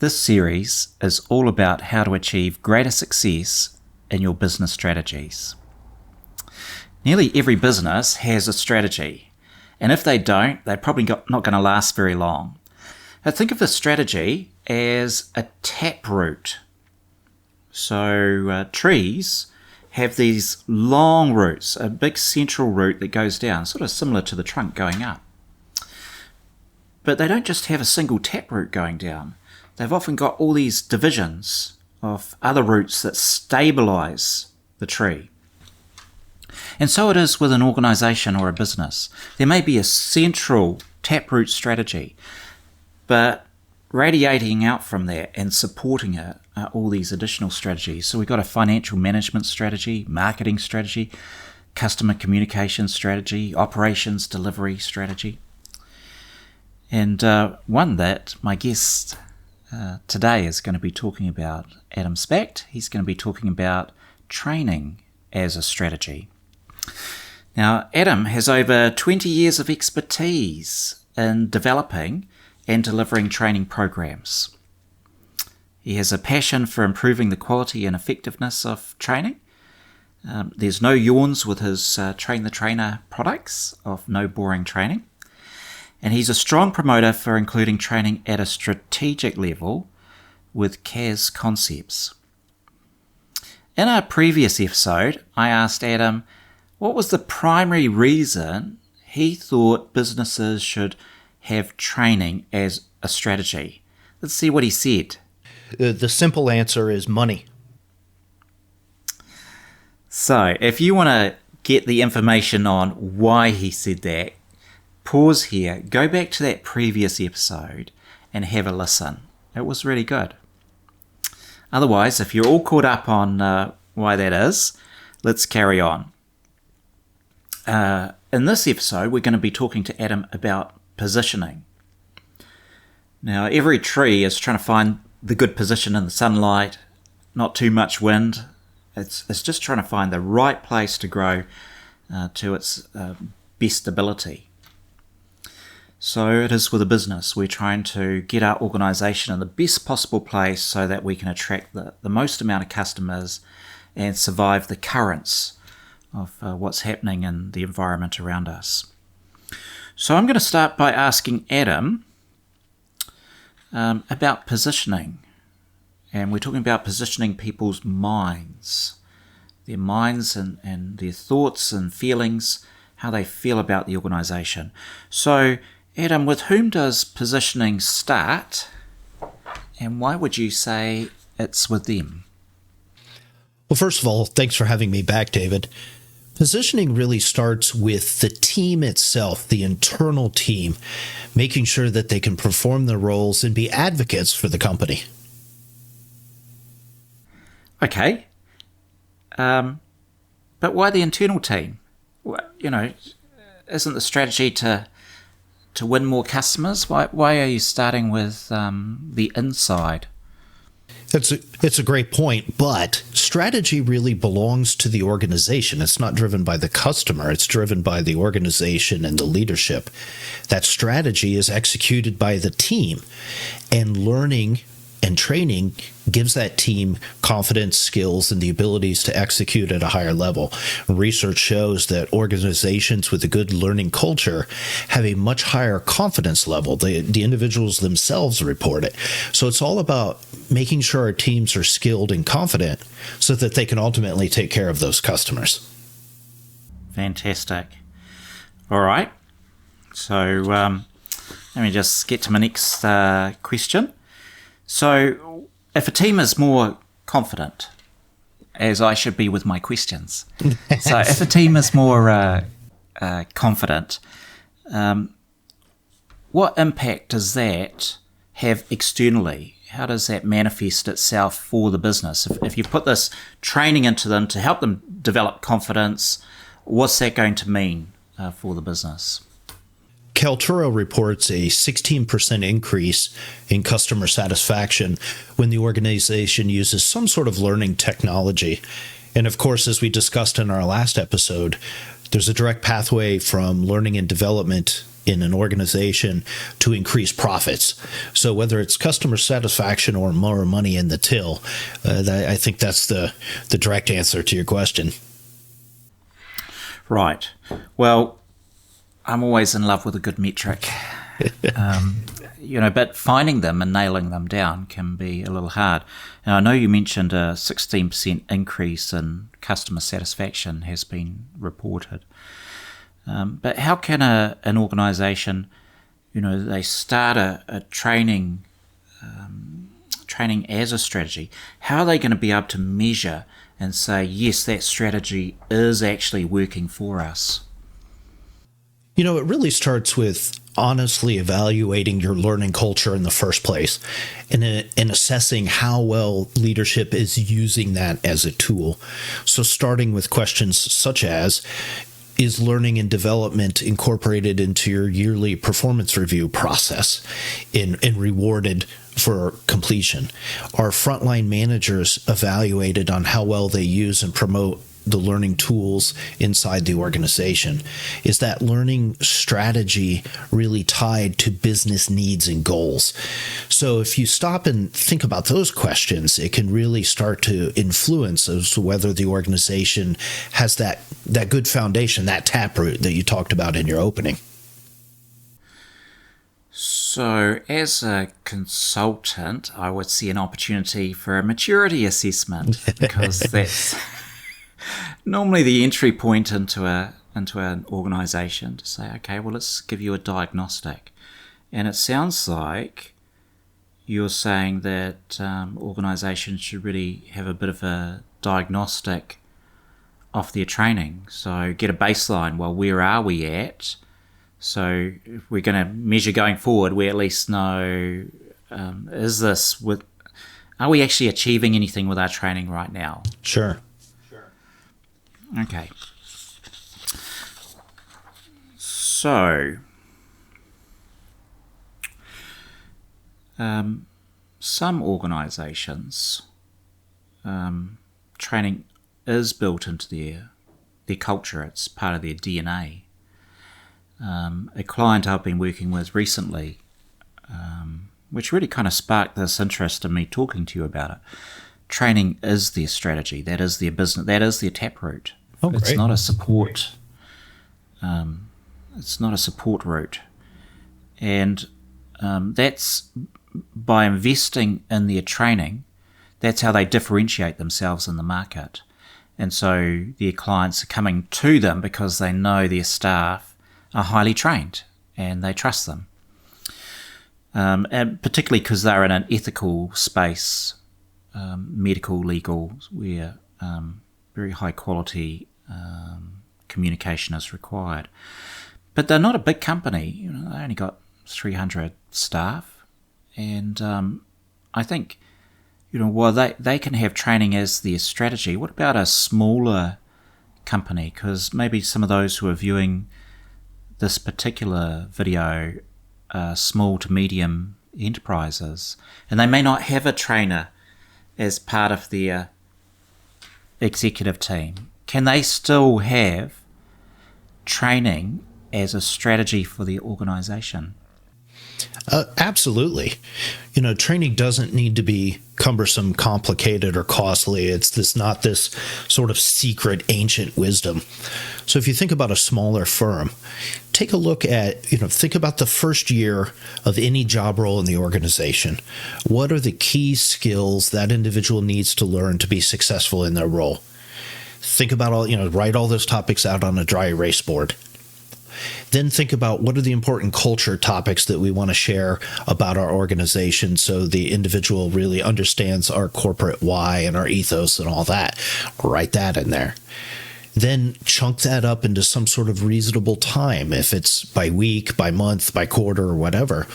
This series is all about how to achieve greater success in your business strategies. Nearly every business has a strategy, and if they don't, they're probably not going to last very long. Now think of the strategy as a taproot. So trees have these long roots, a big central root that goes down, sort of similar to the trunk going up. But they don't just have a single taproot going down. They've often got all these divisions of other roots that stabilize the tree. And so it is with an organization or a business. There may be a central taproot strategy, but radiating out from that and supporting it are all these additional strategies. So we've got a financial management strategy, marketing strategy, customer communication strategy, operations delivery strategy. And one that my guest today is going to be talking about, Adam Specht. He's going to be talking about training as a strategy. Now, Adam has over 20 years of expertise in developing and delivering training programs. He has a passion for improving the quality and effectiveness of training. There's no yawns with his Train the Trainer products of no boring training. And he's a strong promoter for including training at a strategic level with CAS concepts. In our previous episode, I asked Adam what was the primary reason he thought businesses should have training as a strategy. Let's see what he said. The simple answer is money. So if you want to get the information on why he said that, pause here, go back to that previous episode and have a listen. It was really good. Otherwise, if you're all caught up on why that is, let's carry on. In this episode, we're going to be talking to Adam about positioning. Now, every tree is trying to find the good position in the sunlight, not too much wind. It's just trying to find the right place to grow to its best ability. So it is with a business. We're trying to get our organisation in the best possible place so that we can attract the most amount of customers and survive the currents of what's happening in the environment around us. So I'm going to start by asking Adam about positioning. And we're talking about positioning people's minds. Their minds and their thoughts and feelings, how they feel about the organisation. So Adam, with whom does positioning start, and why would you say it's with them? Well, first of all, thanks for having me back, David. Positioning really starts with the team itself, the internal team, making sure that they can perform their roles and be advocates for the company. Okay. But why the internal team? You know, isn't the strategy to win more customers? Why are you starting with the inside? It's a great point, but strategy really belongs to the organization. It's not driven by the customer. It's driven by the organization and the leadership. That strategy is executed by the team, and learning and training gives that team confidence, skills, and the abilities to execute at a higher level. Research shows that organizations with a good learning culture have a much higher confidence level. The individuals themselves report it. So it's all about making sure our teams are skilled and confident so that they can ultimately take care of those customers. Fantastic. All right. So let me just get to my next question. So if a team is more confident, as I should be with my questions, so if a team is more confident, what impact does that have externally? How does that manifest itself for the business? If you put this training into them to help them develop confidence, what's that going to mean for the business? Kaltura reports a 16% increase in customer satisfaction when the organization uses some sort of learning technology. And of course, as we discussed in our last episode, there's a direct pathway from learning and development in an organization to increase profits. So whether it's customer satisfaction or more money in the till, I think that's the direct answer to your question. Right. Well, I'm always in love with a good metric. But finding them and nailing them down can be a little hard. Now, I know you mentioned a 16% increase in customer satisfaction has been reported. But how can an organisation, they start a training as a strategy? How are they going to be able to measure and say, yes, that strategy is actually working for us? It really starts with honestly evaluating your learning culture in the first place and assessing how well leadership is using that as a tool. So starting with questions such as, is learning and development incorporated into your yearly performance review process and rewarded for completion? Are frontline managers evaluated on how well they use and promote the learning tools inside the organization? Is that learning strategy really tied to business needs and goals? So if you stop and think about those questions, it can really start to influence as to whether the organization has that good foundation, that taproot that you talked about in your opening. So as a consultant, I would see an opportunity for a maturity assessment, because that's normally the entry point into an organisation, to say, okay, well, let's give you a diagnostic. And it sounds like you're saying that organisations should really have a bit of a diagnostic off their training. So get a baseline. Well, where are we at? So if we're going to measure going forward, we at least know, are we actually achieving anything with our training right now? Sure. Okay. So, some organisations, training is built into their culture. It's part of their DNA. A client I've been working with recently, which really kind of sparked this interest in me talking to you about it. Training is their strategy. That is their business. That is their taproot. Oh, great. It's not a support. It's not a support route, and that's by investing in their training. That's how they differentiate themselves in the market, and so their clients are coming to them because they know their staff are highly trained and they trust them, and particularly because they're in an ethical space. Medical, legal, where very high quality communication is required. But they're not a big company. They only got 300 staff. And I think, while they can have training as their strategy, what about a smaller company? Because maybe some of those who are viewing this particular video are small to medium enterprises, and they may not have a trainer as part of their executive team. Can they still have training as a strategy for the organisation? Absolutely. Training doesn't need to be cumbersome, complicated, or costly. It's not this sort of secret ancient wisdom. So if you think about a smaller firm, take a look at, think about the first year of any job role in the organization. What are the key skills that individual needs to learn to be successful in their role? Think about write all those topics out on a dry erase board. Then think about what are the important culture topics that we want to share about our organization so the individual really understands our corporate why and our ethos and all that. Write that in there. Then chunk that up into some sort of reasonable time, if it's by week, by month, by quarter, or whatever.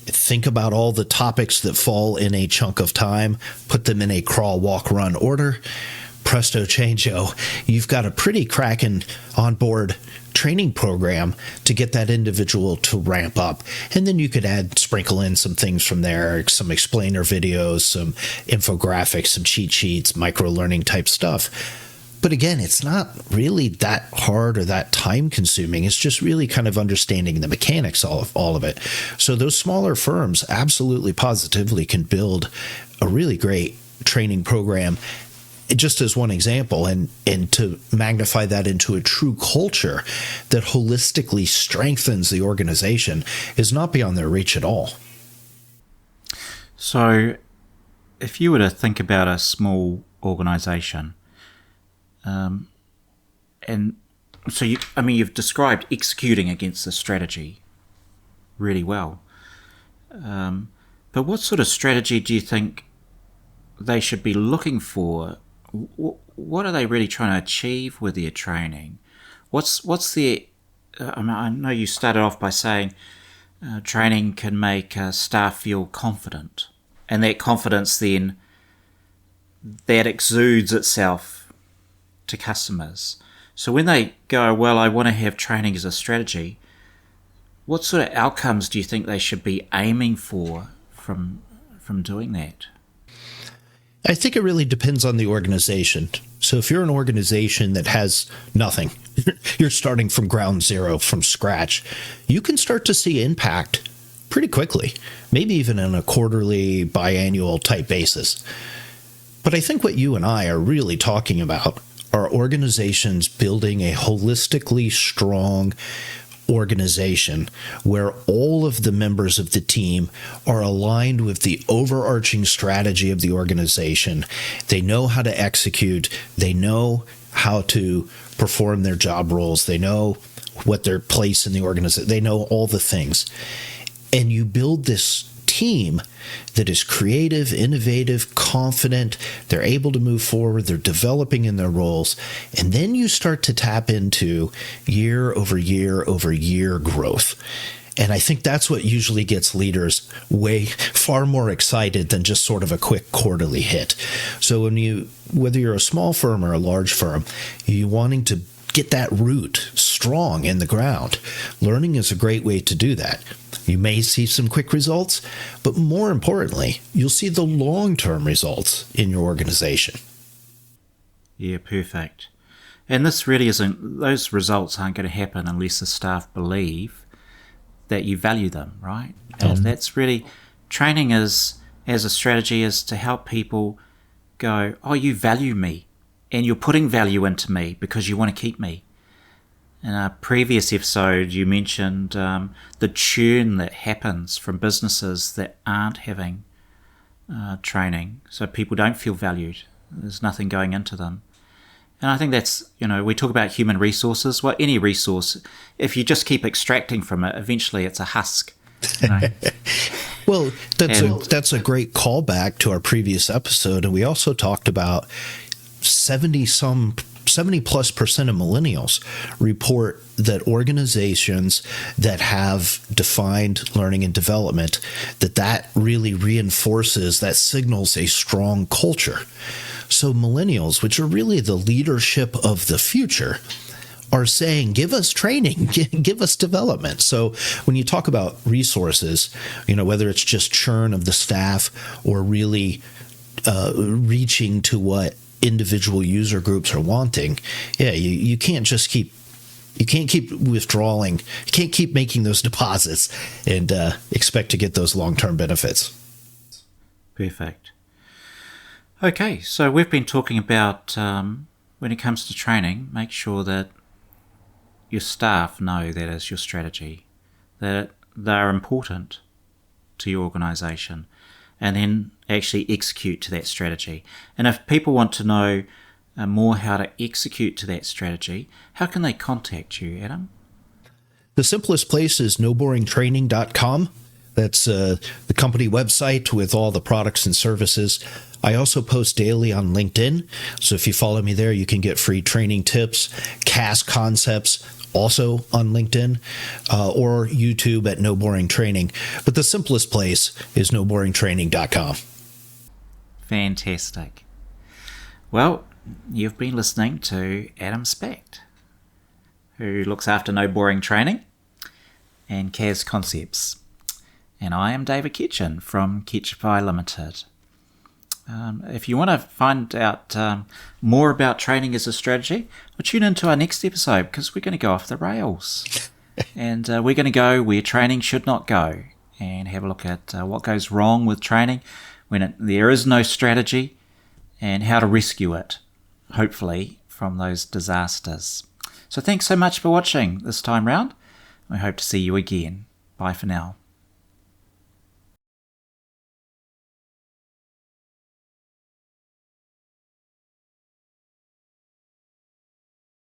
Think about all the topics that fall in a chunk of time, put them in a crawl, walk, run order. Presto changeo, you've got a pretty cracking onboard training program to get that individual to ramp up. And then you could sprinkle in some things from there, some explainer videos, some infographics, some cheat sheets, micro learning type stuff. But again, it's not really that hard or that time consuming. It's just really kind of understanding the mechanics of all of it. So those smaller firms absolutely positively can build a really great training program, just as one example, and to magnify that into a true culture that holistically strengthens the organization is not beyond their reach at all. So if you were to think about a small organization, and so you've described executing against the strategy really well. But what sort of strategy do you think they should be looking for? What are they really trying to achieve with their training? What's their? I know you started off by saying training can make staff feel confident, and that confidence then that exudes itself to customers. So when they go, well, I want to have training as a strategy, what sort of outcomes do you think they should be aiming for from doing that? I think it really depends on the organization. So if you're an organization that has nothing, you're starting from ground zero, from scratch, you can start to see impact pretty quickly, maybe even on a quarterly, biannual type basis. But I think what you and I are really talking about are organizations building a holistically strong organization where all of the members of the team are aligned with the overarching strategy of the organization. They know how to execute. They know how to perform their job roles. They know what their place in the organization. They know all the things. And you build this team that is creative, innovative, confident. They're able to move forward. They're developing in their roles. And then you start to tap into year over year over year growth. And I think that's what usually gets leaders far more excited than just sort of a quick quarterly hit. So whether you're a small firm or a large firm, you're wanting to get that root strong in the ground. Learning is a great way to do that. You may see some quick results, but more importantly, you'll see the long-term results in your organization. Yeah, perfect. And this really isn't, those results aren't going to happen unless the staff believe that you value them, right? And that's really, training as a strategy is to help people go, oh, you value me, and you're putting value into me because you want to keep me. In a previous episode, you mentioned the churn that happens from businesses that aren't having training. So people don't feel valued. There's nothing going into them. And I think that's, we talk about human resources. Well, any resource, if you just keep extracting from it, eventually it's a husk. Well, that's a great callback to our previous episode. And we also talked about 70+ percent of millennials report that organizations that have defined learning and development, that really reinforces, that signals a strong culture. So millennials, which are really the leadership of the future, are saying, give us training, give us development. So when you talk about resources, whether it's just churn of the staff or really reaching to what individual user groups are wanting, you can't just keep withdrawing, you can't keep making those deposits and expect to get those long-term benefits. Perfect. Okay, so we've been talking about when it comes to training, make sure that your staff know that is your strategy, that they're important to your organization, and then actually execute to that strategy. And if people want to know more how to execute to that strategy, how can they contact you, Adam? The simplest place is noboringtraining.com. That's the company website with all the products and services. I also post daily on LinkedIn. So if you follow me there, you can get free training tips, cast concepts, also on LinkedIn, or YouTube at No Boring Training. But the simplest place is noboringtraining.com. Fantastic. Well, you've been listening to Adam Specht, who looks after No Boring Training and CAS Concepts. And I am David Ketchen from Ketch Limited. If you want to find out more about training as a strategy, well, tune into our next episode because we're going to go off the rails. And we're going to go where training should not go and have a look at what goes wrong with training when there is no strategy and how to rescue it, hopefully, from those disasters. So thanks so much for watching this time round. I hope to see you again. Bye for now.